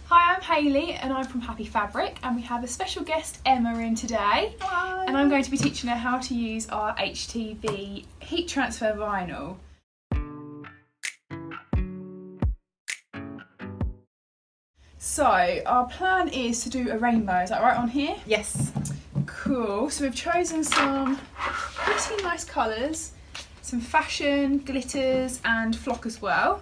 Hi, I'm Hayley and I'm from HappyFabric, and we have a special guest, Emma, in today. Hi. And I'm going to be teaching her how to use our HTV heat transfer vinyl. So our plan is to do a rainbow, is that right on here? Yes. Cool, so we've chosen some pretty nice colours, some fashion, glitters and flock as well.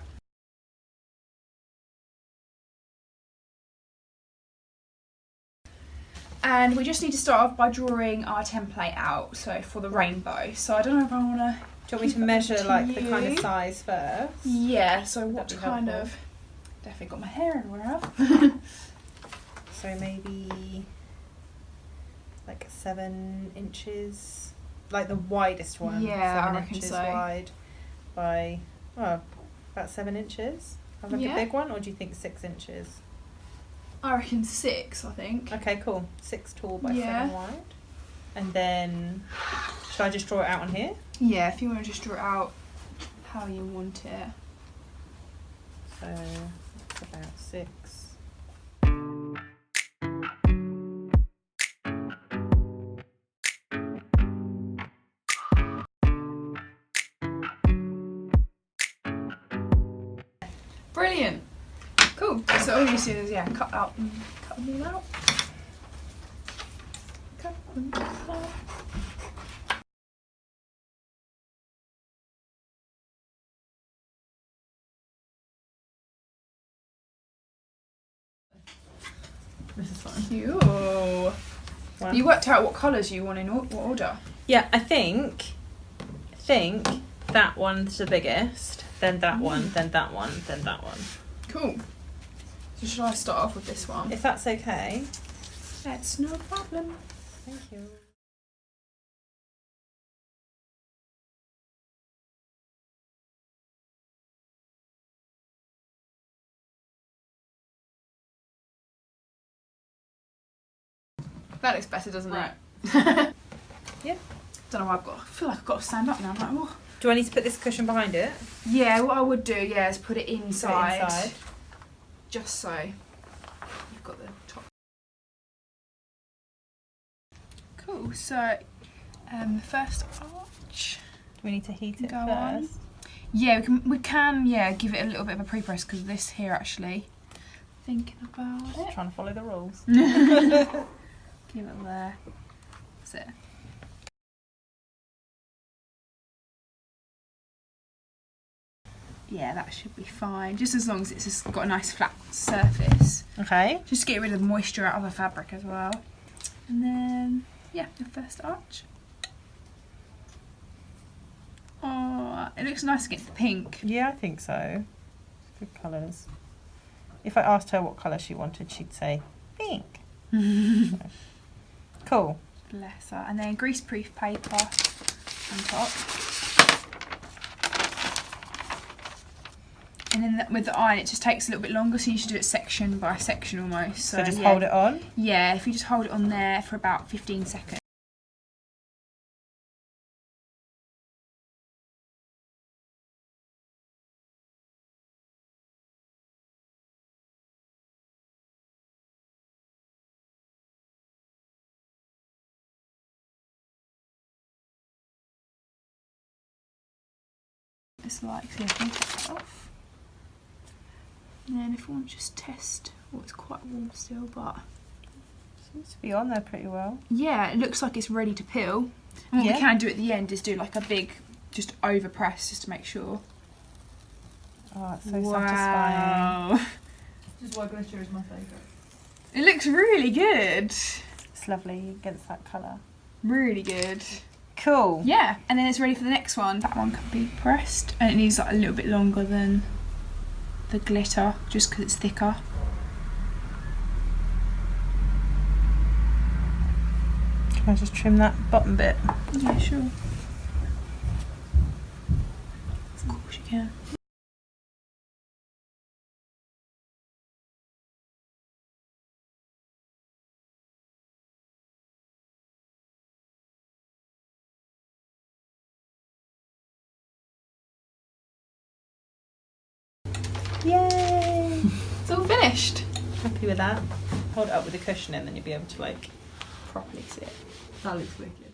And we just need to start off by drawing our template out, so for the rainbow. So I don't know if I want to... Do you want me to measure like the kind of size first? Yeah, so what That'd be kind helpful. of... Definitely got my hair everywhere up. So maybe like 7 inches, like the widest one. Yeah, 7 I reckon inches so. wide by, well, about 7 inches. Have like Yeah. a big one, or do you think 6 inches? I reckon 6, I think. Okay, cool. 6 tall by Yeah. 7 wide. And then, should I just draw it out on here? Yeah, if you want to just draw it out how you want it. So that's about 6. Brilliant. Cool. So all you do is cut them all out. Cut them all out. This is fine. Cool. Wow. You worked out what colours you want in what order? Yeah, I think that one's the biggest, then that one, then that one, then that one. Cool. So should I start off with this one? If that's okay. That's no problem. Thank you. That looks better, doesn't it? Yeah. Don't know why I feel like I've got to stand up now. I'm like, oh. Do I need to put this cushion behind it? Yeah, what I would do, is put it inside. Put it inside. Just so you've got the top. Cool. So, the first arch. Do we need to heat it Go first? on. Yeah, we can give it a little bit of a pre-press because this here actually. Thinking about Just it. trying to follow the rules. Give it there. That's it. Yeah, that should be fine. Just as long as it's just got a nice flat surface. Okay. Just to get rid of the moisture out of the fabric as well. And then, yeah, the first arch. Oh, it looks nice against the pink. Yeah, I think so. Good colours. If I asked her what colour she wanted, she'd say pink. So. Cool. Bless her. And then greaseproof paper on top. And then with the iron, it just takes a little bit longer, so you should do it section by section almost. So just hold it on? Yeah, if you just hold it on there for about 15 seconds. It's like, so you can take that off. And then if you want to just test, oh, it's quite warm still, but Seems to be on there pretty well. yeah, it looks like it's ready to peel. And what we can do at the end is do like a big, just over press just to make sure. Oh, it's so satisfying. This is why glitter is my favourite. It looks really good. It's lovely against that colour. Really good. Cool. Yeah, and then it's ready for the next one. That one can be pressed, and it needs like a little bit longer than the glitter, just because it's thicker. Can I just trim that bottom bit? Yeah, sure. Of course you can. Yay! It's all finished. Happy with that? Hold it up with the cushion in, then you'll be able to like properly see it. That looks wicked.